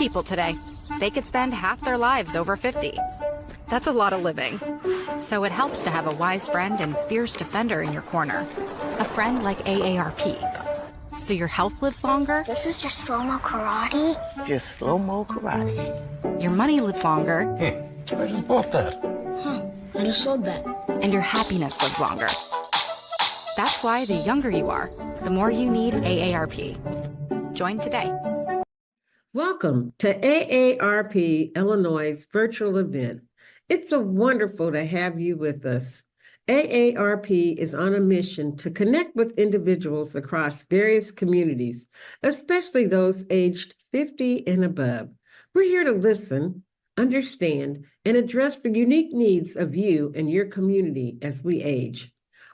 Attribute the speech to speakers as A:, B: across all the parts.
A: people today. They could spend half their lives over 50. That's a lot of living. So it helps to have a wise friend and fierce defender in your corner. A friend like AARP. So your health lives longer.
B: This is just slow-mo karate?
C: Just slow-mo karate.
A: Your money lives longer.
D: I just bought that.
B: I just sold that.
A: And your happiness lives longer. That's why the younger you are, the more you need AARP. Join today.
E: Welcome to AARP Illinois' virtual event. It's so wonderful to have you with us. AARP is on a mission to connect with individuals across various communities, especially those aged 50 and above. We're here to listen, understand, and address the unique needs of you and your community as we age.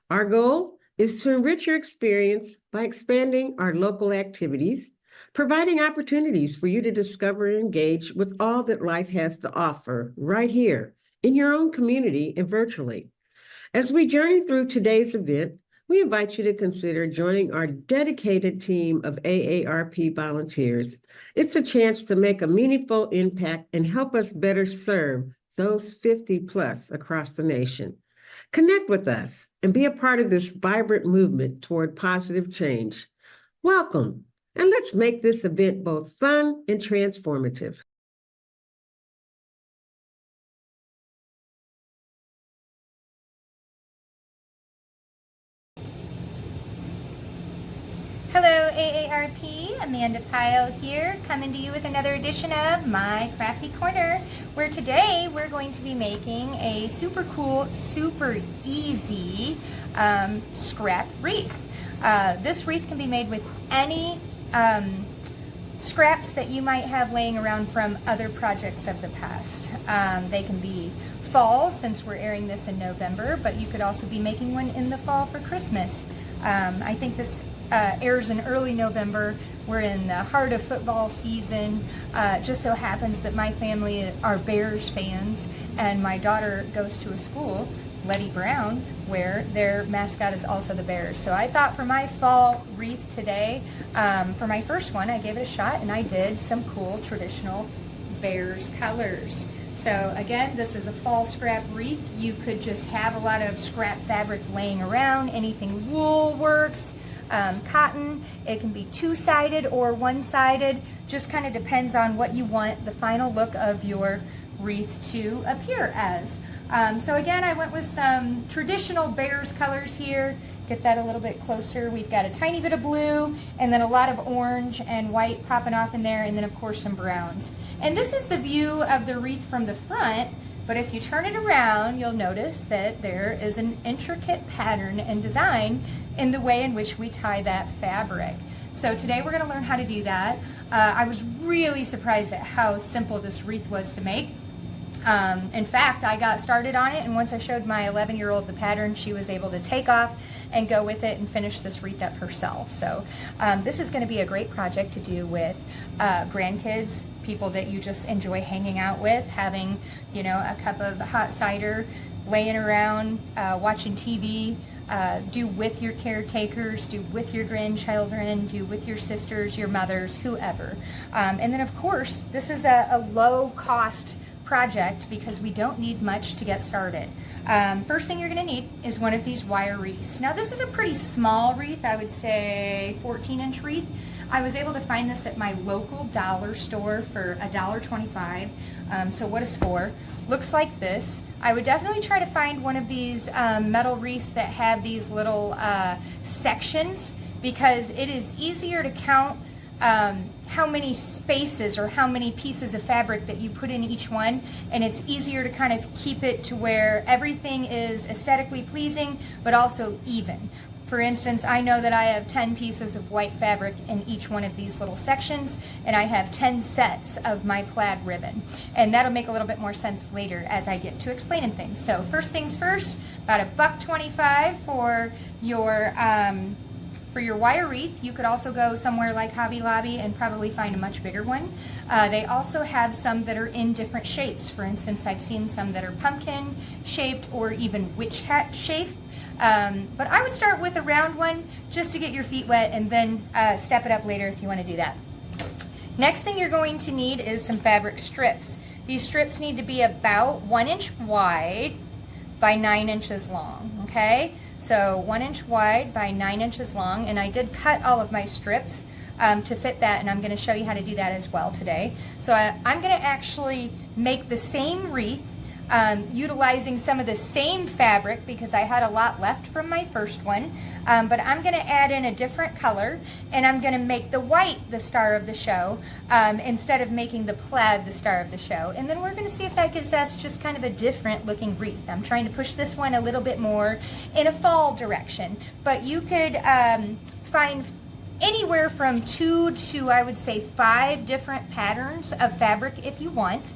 E: Our goal is to enrich your experience by expanding our local activities, providing opportunities for you to discover and engage with all that life has to offer right here in your own community and virtually. As we journey through today's event, we invite you to consider joining our dedicated team of AARP volunteers. It's a chance to make a meaningful impact and help us better serve those 50 plus across the nation. Connect with us and be a part of this vibrant movement toward positive change. Welcome, and let's make this event both fun and transformative.
F: Hello AARP, Amanda Pyle here, coming to you with another edition of My Crafty Corner, where today we're going to be making a super cool, super easy scrap wreath. This wreath can be made with any scraps that you might have laying around from other projects of the past. They can be fall, since we're airing this in November, but you could also be making one in the fall for Christmas. I think this airs in early November. We're in the heart of football season. Just so happens that my family are Bears fans, and my daughter goes to a school, Letty Brown, where their mascot is also the Bears. So I thought for my fall wreath today, for my first one, I gave it a shot and I did some cool traditional Bears colors. So again, this is a fall scrap wreath. You could just have a lot of scrap fabric laying around, anything wool works. Cotton, it can be two-sided or one-sided, just kind of depends on what you want the final look of your wreath to appear as. So again, I went with some traditional Bears colors here. Get that a little bit closer. We've got a tiny bit of blue and then a lot of orange and white popping off in there, and then of course some browns. And this is the view of the wreath from the front. But if you turn it around, you'll notice that there is an intricate pattern and design in the way in which we tie that fabric. So today we're going to learn how to do that. I was really surprised at how simple this wreath was to make. In fact, I got started on it, and once I showed my 11-year-old the pattern, she was able to take off and go with it and finish this wreath up herself. So this is going to be a great project to do with grandkids, people that you just enjoy hanging out with, having, you know, a cup of hot cider, laying around, watching TV, do with your caretakers, do with your grandchildren, do with your sisters, your mothers, whoever. And then of course, this is a low cost project because we don't need much to get started. First thing you're going to need is one of these wire wreaths. Now this is a pretty small wreath, I would say 14-inch wreath. I was able to find this at my local dollar store for $1.25. So what a score. Looks like this. I would definitely try to find one of these metal wreaths that have these little sections, because it is easier to count how many spaces or how many pieces of fabric that you put in each one, and it's easier to kind of keep it to where everything is aesthetically pleasing but also even. For instance, I know that I have 10 pieces of white fabric in each one of these little sections, and I have 10 sets of my plaid ribbon. And that'll make a little bit more sense later as I get to explaining things. So first things first, about $1.25 for your wire wreath. You could also go somewhere like Hobby Lobby and probably find a much bigger one. They also have some that are in different shapes. For instance, I've seen some that are pumpkin shaped or even witch hat shaped. But I would start with a round one just to get your feet wet, and then step it up later if you want to do that. Next thing you're going to need is some fabric strips. These strips need to be about 1 inch wide by 9 inches long, okay? So 1 inch wide by 9 inches long, and I did cut all of my strips to fit that, and I'm going to show you how to do that as well today. So I'm going to actually make the same wreath utilizing some of the same fabric because I had a lot left from my first one, but I'm going to add in a different color, and I'm going to make the white the star of the show instead of making the plaid the star of the show. And then we're going to see if that gives us just kind of a different looking wreath. I'm trying to push this one a little bit more in a fall direction, but you could find anywhere from 2 to, I would say, 5 different patterns of fabric if you want.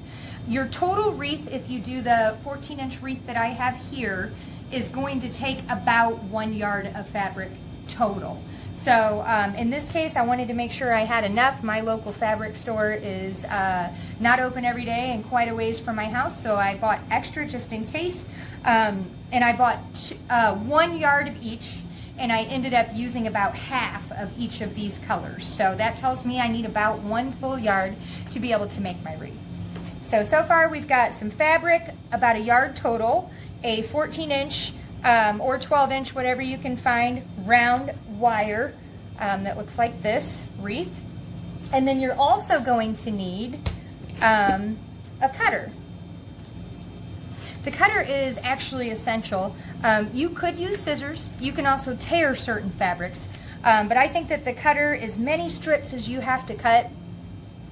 F: Your total wreath, if you do the 14-inch wreath that I have here, is going to take about 1 yard of fabric total. So in this case, I wanted to make sure I had enough. My local fabric store is not open every day and quite a ways from my house, so I bought extra just in case. And I bought 1 yard of each, and I ended up using about half of each of these colors. So that tells me I need about 1 full yard to be able to make my wreath. So far we've got some fabric, about 1 yard total, a 14-inch or 12-inch, whatever you can find, round wire that looks like this wreath. And then you're also going to need a cutter. The cutter is actually essential. You could use scissors. You can also tear certain fabrics. But I think that the cutter, as many strips as you have to cut,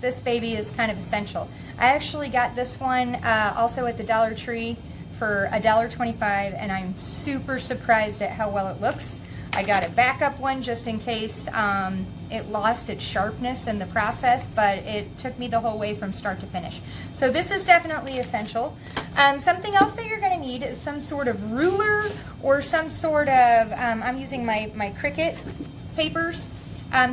F: this baby is kind of essential. I actually got this one also at the Dollar Tree for $1.25, and I'm super surprised at how well it looks. I got a backup one just in case it lost its sharpness in the process, but it took me the whole way from start to finish. So this is definitely essential. Something else that you're going to need is some sort of ruler or some sort of, I'm using my Cricut papers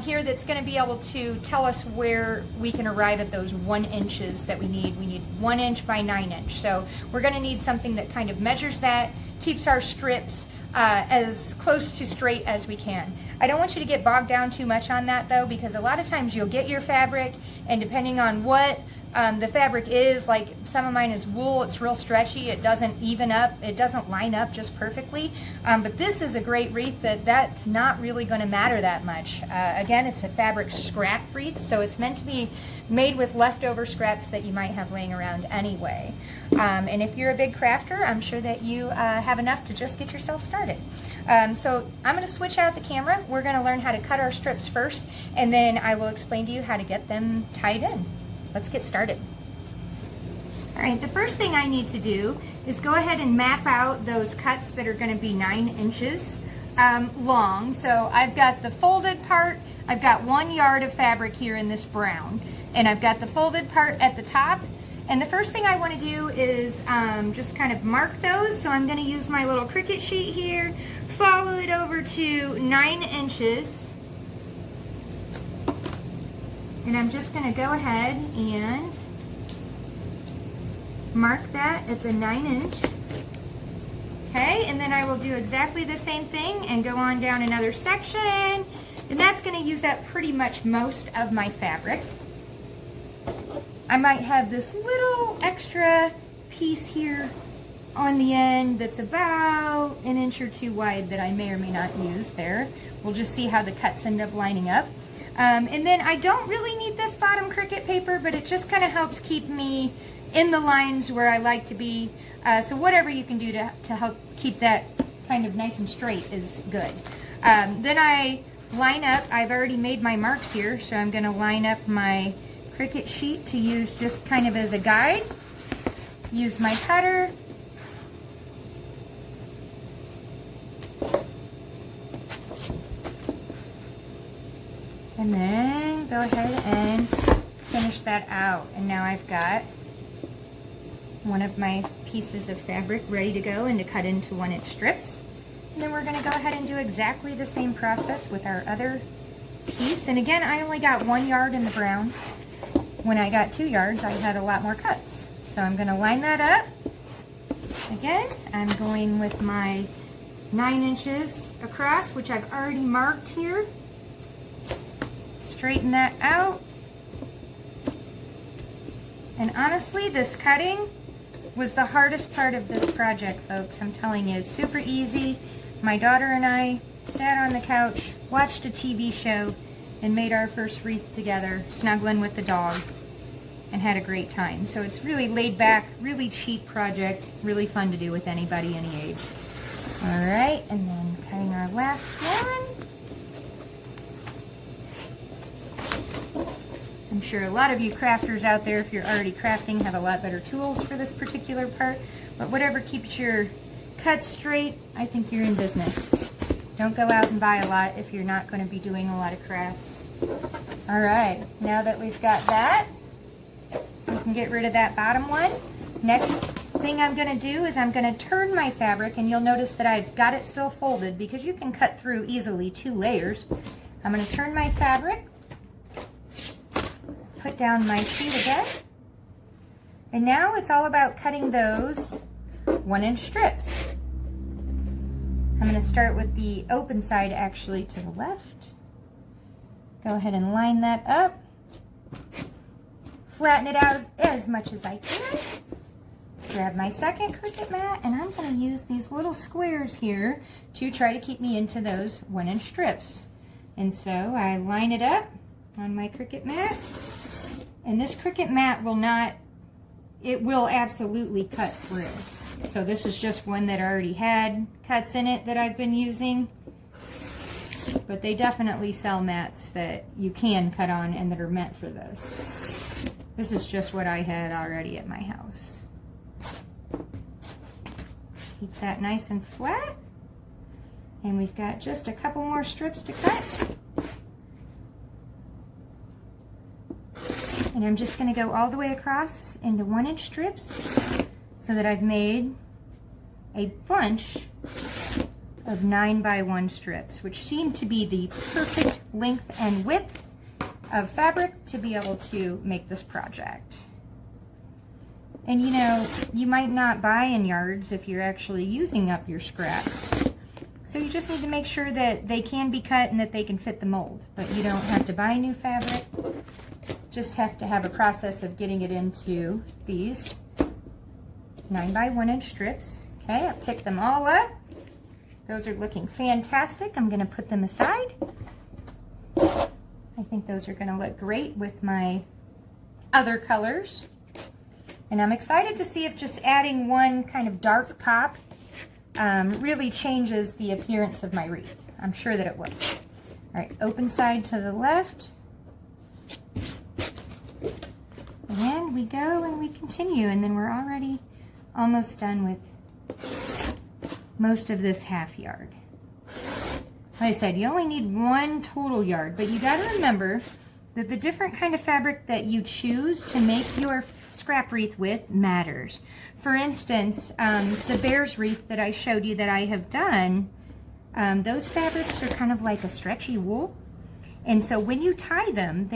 F: here that's going to be able to tell us where we can arrive at those 1 inches that we need. We need 1 inch by 9 inch. So we're going to need something that kind of measures that, keeps our strips as close to straight as we can. I don't want you to get bogged down too much on that though, because a lot of times you'll get your fabric, and depending on what the fabric is, like some of mine is wool, it's real stretchy, it doesn't even up, it doesn't line up just perfectly. But this is a great wreath that's not really going to matter that much. Again, it's a fabric scrap wreath, so it's meant to be made with leftover scraps that you might have laying around anyway. And if you're a big crafter, I'm sure that you have enough to just get yourself started. So I'm going to switch out the camera. We're going to learn how to cut our strips first, and then I will explain to you how to get them tied in. Let's get started. All right, the first thing I need to do is go ahead and map out those cuts that are going to be 9 inches long. So I've got the folded part, I've got 1 yard of fabric here in this brown, and I've got the folded part at the top. And the first thing I want to do is just kind of mark those. So I'm going to use my little Cricut sheet here, follow it over to 9 inches. And I'm just going to go ahead and mark that at the 9 inch. Okay, and then I will do exactly the same thing and go on down another section. And that's going to use up pretty much most of my fabric. I might have this little extra piece here on the end that's about 1 inch or 2 wide that I may or may not use there. We'll just see how the cuts end up lining up. And then I don't really need this bottom Cricut paper, but it just kind of helps keep me in the lines where I like to be. So whatever you can do to help keep that kind of nice and straight is good. Then I line up, I've already made my marks here, so I'm going to line up my Cricut sheet to use just kind of as a guide. Use my cutter. And then go ahead and finish that out. And now I've got one of my pieces of fabric ready to go and to cut into 1 inch strips. And then we're going to go ahead and do exactly the same process with our other piece. And again, I only got 1 yard in the brown. When I got 2 yards, I had a lot more cuts. So I'm going to line that up. Again, I'm going with my 9 inches across, which I've already marked here. Straighten that out. And honestly, this cutting was the hardest part of this project, folks. I'm telling you, it's super easy. My daughter and I sat on the couch, watched a TV show, and made our first wreath together, snuggling with the dog, and had a great time. So it's really laid back, really cheap project, really fun to do with anybody, any age. All right, and then cutting our last one. I'm sure a lot of you crafters out there, if you're already crafting, have a lot better tools for this particular part, but whatever keeps your cuts straight, I think you're in business. Don't go out and buy a lot if you're not going to be doing a lot of crafts. All right, now that we've got that, we can get rid of that bottom one. Next thing I'm going to do is I'm going to turn my fabric, and you'll notice that I've got it still folded because you can cut through easily 2 layers. I'm going to turn my fabric, put down my sheet again, and now it's all about cutting those 1-inch strips. I'm going to start with the open side actually to the left. Go ahead and line that up. Flatten it out as much as I can. Grab my second Cricut mat, and I'm going to use these little squares here to try to keep me into those 1-inch strips. And so I line it up on my Cricut mat. And this Cricut mat will not, it will absolutely cut through. So this is just one that already had cuts in it that I've been using. But they definitely sell mats that you can cut on and that are meant for this. This is just what I had already at my house. Keep that nice and flat. And we've got just a couple more strips to cut. And I'm just going to go all the way across into 1-inch strips so that I've made a bunch of 9x1 strips, which seem to be the perfect length and width of fabric to be able to make this project. And you know, you might not buy in yards if you're actually using up your scraps. So you just need to make sure that they can be cut and that they can fit the mold. But you don't have to buy new fabric. Just have to have a process of getting it into these 9x1-inch strips. Okay, I picked them all up. Those are looking fantastic. I'm going to put them aside. I think those are going to look great with my other colors. And I'm excited to see if just adding one kind of dark pop really changes the appearance of my wreath. I'm sure that it will. All right, open side to the left. And we go and we continue, and then we're already almost done with most of this half yard. Like I said, you only need 1 total yard, but you got to remember that the different kind of fabric that you choose to make your scrap wreath with matters. For instance, the bear's wreath that I showed you that I have done, those fabrics are kind of like a stretchy wool. And so when you tie them,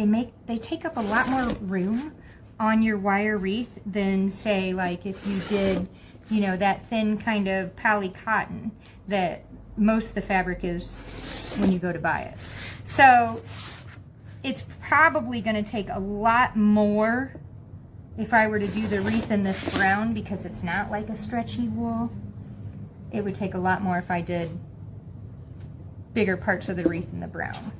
F: they take up a lot more room on your wire wreath than, say, like if you did, you know, that thin kind of poly cotton that most of the fabric is when you go to buy it. So it's probably going to take a lot more if I were to do the wreath in this brown, because it's not like a stretchy wool. It would take a lot more if I did bigger parts of the wreath in the brown.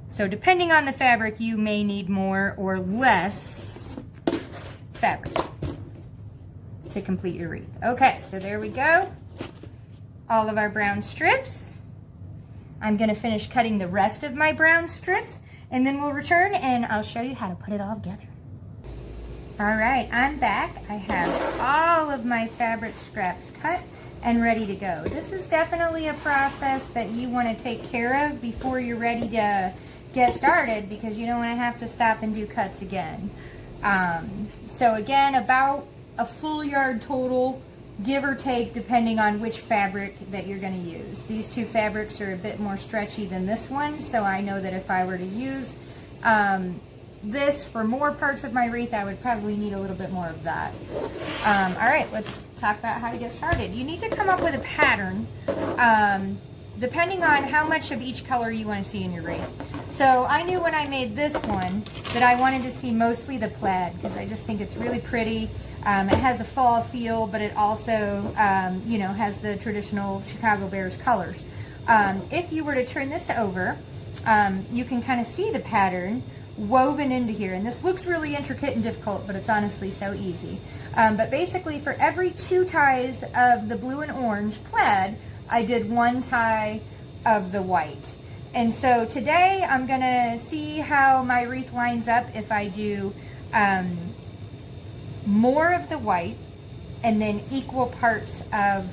F: So depending on the fabric, you may need more or less fabric to complete your wreath. Okay, so there we go. All of our brown strips. I'm going to finish cutting the rest of my brown strips, and then we'll return and I'll show you how to put it all together. All right, I'm back. I have all of my fabric scraps cut and ready to go. This is definitely a process that you want to take care of before you're ready to get started, because you don't want to have to stop and do cuts again. So again, about a full yard total, give or take, depending on which fabric that you're going to use. These two fabrics are a bit more stretchy than this one, so I know that if I were to use this for more parts of my wreath, I would probably need a little bit more of that. All right, let's talk about how to get started. You need to come up with a pattern depending on how much of each color you want to see in your wreath. So I knew when I made this one that I wanted to see mostly the plaid because I just think it's really pretty. It has a fall feel, but it also, you know, has the traditional Chicago Bears colors. If you were to turn this over, you can kind of see the pattern woven into here. And this looks really intricate and difficult, but it's honestly so easy. But basically for every 2 ties of the blue and orange plaid, I did 1 tie of the white. And so today I'm gonna see how my wreath lines up if I do more of the white and then equal parts of,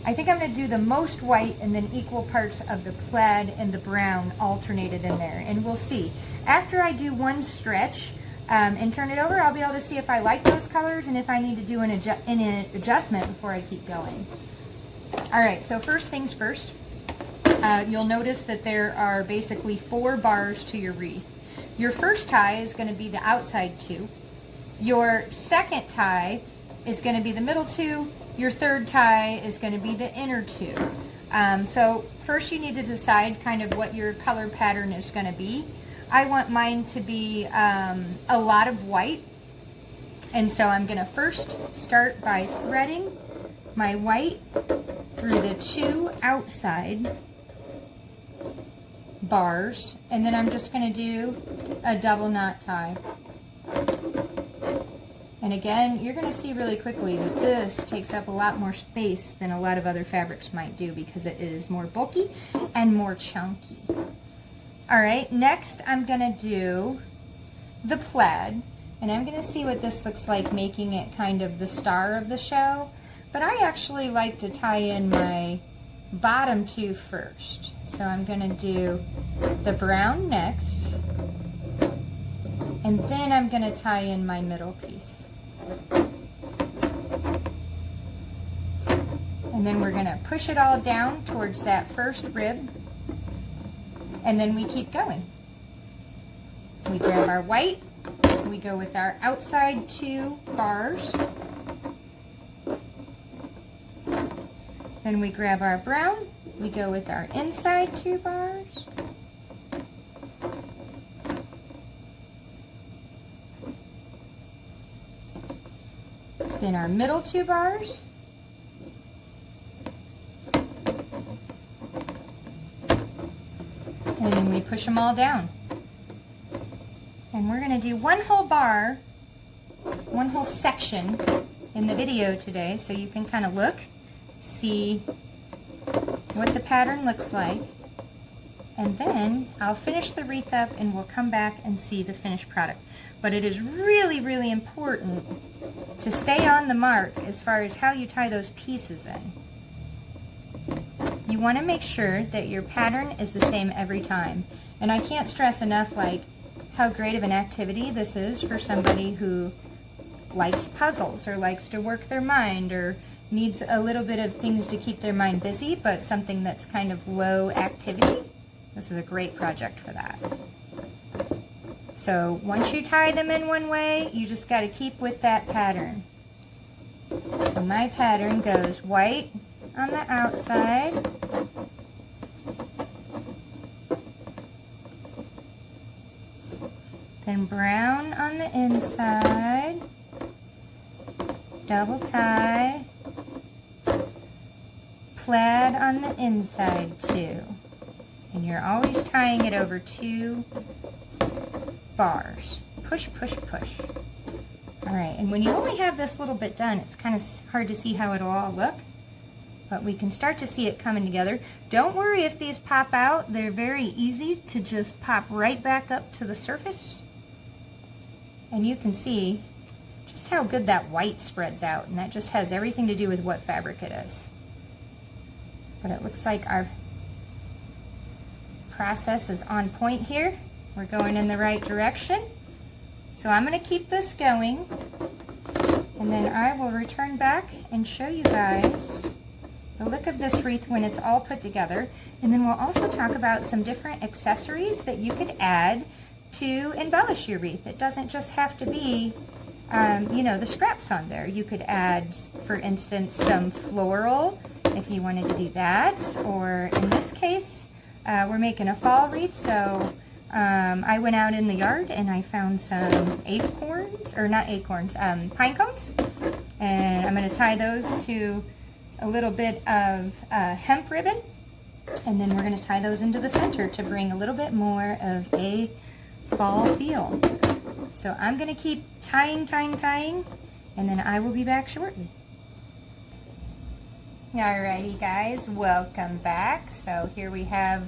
F: I think I'm gonna do the most white and then equal parts of the plaid and the brown alternated in there, and we'll see. After I do 1 stretch and turn it over, I'll be able to see if I like those colors and if I need to do an adjustment before I keep going. All right, so first things first. You'll notice that there are basically 4 bars to your wreath. Your first tie is going to be the outside 2. Your second tie is going to be the middle 2. Your third tie is going to be the inner 2. So first you need to decide kind of what your color pattern is going to be. I want mine to be a lot of white. And so I'm going to first start by threading my white through the 2 outside bars, and then I'm just going to do a double knot tie. And again, you're going to see really quickly that this takes up a lot more space than a lot of other fabrics might do because it is more bulky and more chunky. Alright, next I'm going to do the plaid, and I'm going to see what this looks like, making it kind of the star of the show. But I actually like to tie in my bottom 2 first. So I'm going to do the brown next, and then I'm going to tie in my middle piece. And then we're going to push it all down towards that first rib, and then we keep going. We grab our white, we go with our outside 2 bars, then we grab our brown, we go with our inside 2 bars, then our middle 2 bars, and then we push them all down. And we're going to do 1 whole bar, 1 whole section in the video today, so you can kind of look, see what the pattern looks like, and then I'll finish the wreath up and we'll come back and see the finished product. But it is really, really important to stay on the mark as far as how you tie those pieces in. You want to make sure that your pattern is the same every time. And I can't stress enough like how great of an activity this is for somebody who likes puzzles or likes to work their mind or needs a little bit of things to keep their mind busy, but something that's kind of low activity. This is a great project for that. So once you tie them in one way, you just got to keep with that pattern. So my pattern goes white on the outside, then brown on the inside, double tie, plaid on the inside too. And you're always tying it over 2 bars. Push, push, push. Alright, and when you only have this little bit done, it's kind of hard to see how it'll all look. But we can start to see it coming together. Don't worry if these pop out. They're very easy to just pop right back up to the surface. And you can see just how good that white spreads out. And that just has everything to do with what fabric it is. But it looks like our process is on point here. We're going in the right direction. So I'm going to keep this going, and then I will return back and show you guys the look of this wreath when it's all put together. And then we'll also talk about some different accessories that you could add to embellish your wreath. It doesn't just have to be, you know, the scraps on there. You could add, for instance, some floral if you wanted to do that, or in this case, we're making a fall wreath, so I went out in the yard and I found some acorns, or not acorns, pine cones. And I'm going to tie those to a little bit of hemp ribbon. And then we're going to tie those into the center to bring a little bit more of a fall feel. So I'm going to keep tying, and then I will be back shortly. Alrighty guys, welcome back. So here we have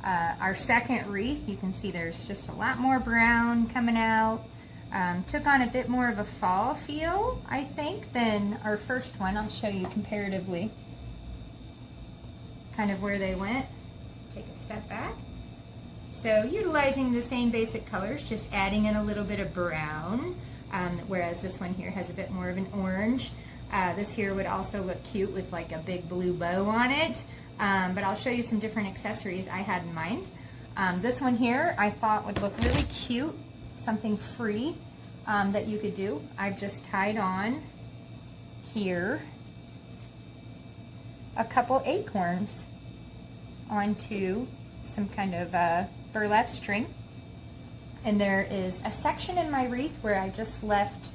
F: our second wreath. You can see there's just a lot more brown coming out. Took on a bit more of a fall feel, I think, than our first one. I'll show you comparatively kind of where they went. Take a step back. So utilizing the same basic colors, just adding in a little bit of brown, whereas this one here has a bit more of an orange. This here would also look cute with like a big blue bow on it, but I'll show you some different accessories I had in mind. This one here I thought would look really cute, something free that you could do. I've just tied on here a couple acorns onto some kind of burlap string. And there is a section in my wreath where I just left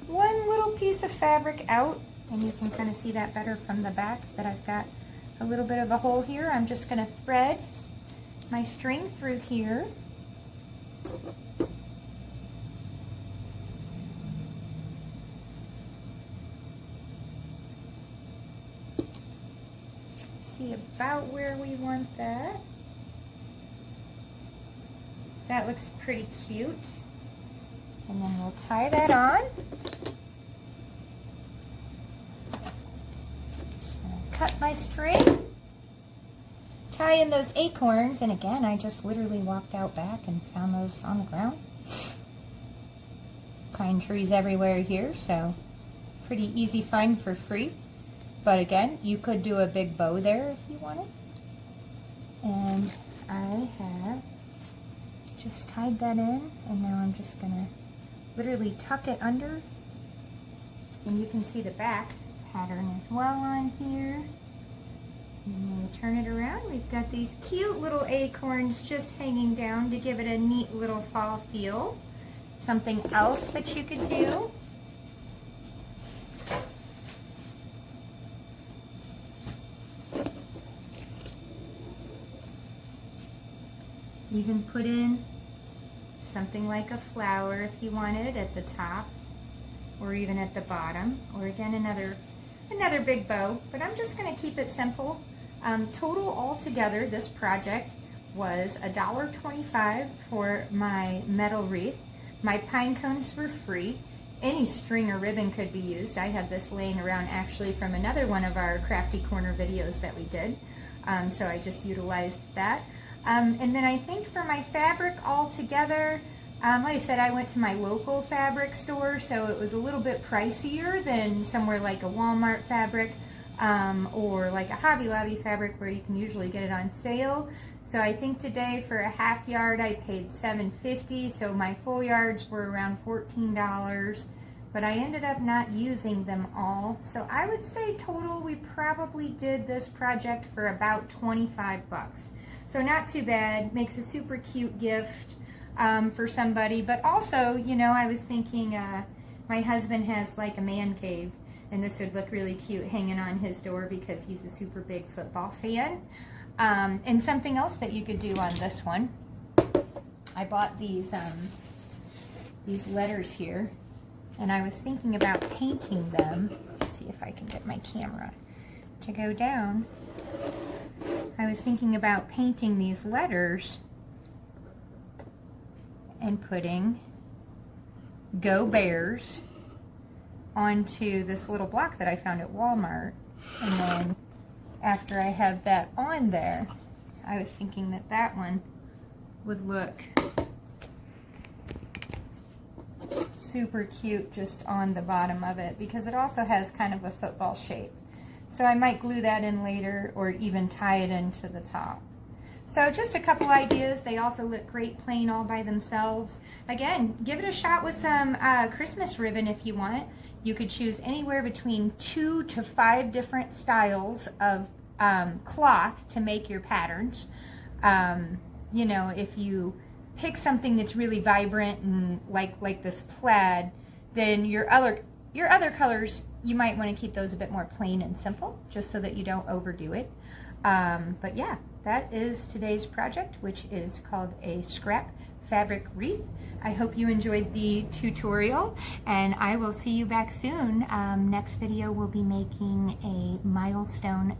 F: one little piece of fabric out, and you can kind of see that better from the back, that I've got a little bit of a hole here. I'm just going to thread my string through here. See about where we want that. That looks pretty cute. And then we'll tie that on. Just gonna cut my string, tie in those acorns, and again, I just literally walked out back and found those on the ground. Pine trees everywhere here, so pretty easy find for free. But again, you could do a big bow there if you wanted. And I have just tied that in, and now I'm just gonna literally tuck it under. And you can see the back pattern as well on here. And we'll turn it around. We've got these cute little acorns just hanging down to give it a neat little fall feel. Something else that you could do, you can put in something like a flower if you wanted at the top, or even at the bottom, or again another big bow. But I'm just going to keep it simple. Total altogether, this project was $1.25 for my metal wreath. My pine cones were free. Any string or ribbon could be used. I had this laying around actually from another one of our Crafty Corner videos that we did, so I just utilized that. And then I think for my fabric altogether, like I said, I went to my local fabric store, so it was a little bit pricier than somewhere like a Walmart fabric or like a Hobby Lobby fabric where you can usually get it on sale. So I think today for a half yard I paid $7.50, so my full yards were around $14, but I ended up not using them all. So I would say total we probably did this project for about 25 bucks. So not too bad, makes a super cute gift for somebody. But also, you know, I was thinking my husband has like a man cave, and this would look really cute hanging on his door because he's a super big football fan. And something else that you could do on this one, I bought these letters here, and I was thinking about painting them. Let's see if I can get my camera to go down. I was thinking about painting these letters and putting Go Bears onto this little block that I found at Walmart. And then after I have that on there, I was thinking that that one would look super cute just on the bottom of it, because it also has kind of a football shape. So I might glue that in later, or even tie it into the top. So just a couple ideas. They also look great plain all by themselves. Again, give it a shot with some Christmas ribbon if you want. You could choose anywhere between 2 to 5 different styles of cloth to make your patterns. You know, if you pick something that's really vibrant and like this plaid, then your other colors, you might want to keep those a bit more plain and simple, just so that you don't overdo it. But yeah, that is today's project, which is called a scrap fabric wreath. I hope you enjoyed the tutorial, and I will see you back soon. Next video we'll be making a milestone